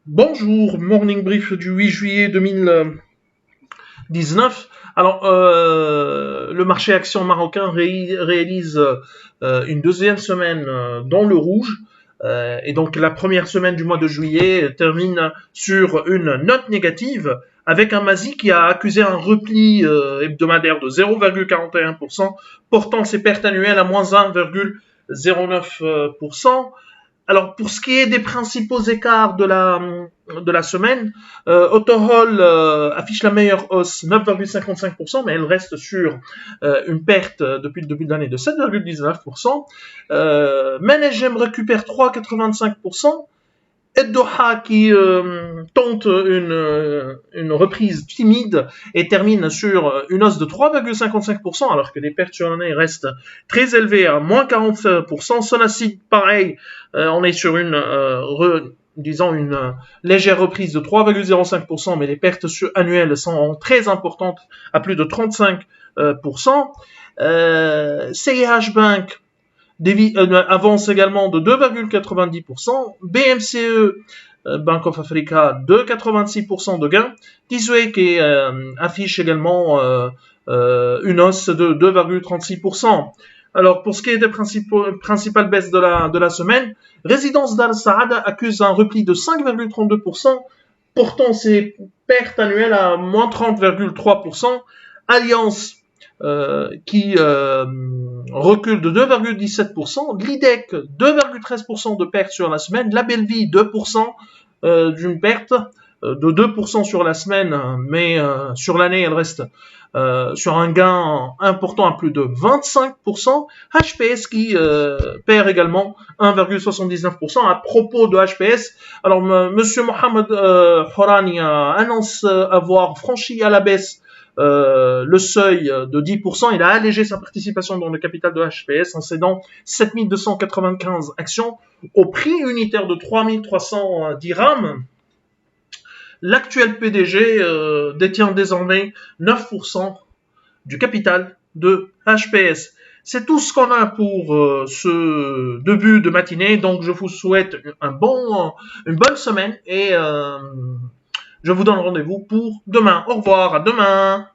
Bonjour, morning brief du 8 juillet 2019. Alors, le marché action marocain réalise une deuxième semaine dans le rouge. Et donc, la première semaine du mois de juillet termine sur une note négative avec un Mazi qui a accusé un repli hebdomadaire de 0,41%, portant ses pertes annuelles à moins 1,09%. Alors, pour ce qui est des principaux écarts de la semaine, Autohol affiche la meilleure hausse, 9,55%, mais elle reste sur une perte depuis le début de l'année de 7,19%. Managem récupère 3,85%. Doha qui tente une reprise timide et termine sur une hausse de 3,55%, alors que les pertes sur l'année restent très élevées à moins 40%. Sonacid, pareil, on est sur une légère reprise de 3,05%, mais les pertes annuelles sont très importantes, à plus de 35%. CIH Bank avance également de 2,90%. BMCE, Bank of Africa, 2,86% de gain. Tisway qui affiche également une hausse de 2,36%. Alors, pour ce qui est des principales baisses de la semaine, Résidence d'Al Saad accuse un repli de 5,32%, portant ses pertes annuelles à moins 30,3%. Alliance qui recule de 2,17%, l'IDEC 2,13% de perte sur la semaine, la Bellevie 2% d'une perte de 2% sur la semaine, mais sur l'année elle reste sur un gain important à plus de 25%. HPS qui perd également 1,79%. À propos de HPS, alors Monsieur Mohamed Horani annonce avoir franchi à la baisse le seuil de 10%, il a allégé sa participation dans le capital de HPS en cédant 7295 actions au prix unitaire de 3300 dirhams. L'actuel PDG détient désormais 9% du capital de HPS. C'est tout ce qu'on a pour ce début de matinée, donc je vous souhaite une bonne semaine et je vous donne rendez-vous pour demain. Au revoir, à demain.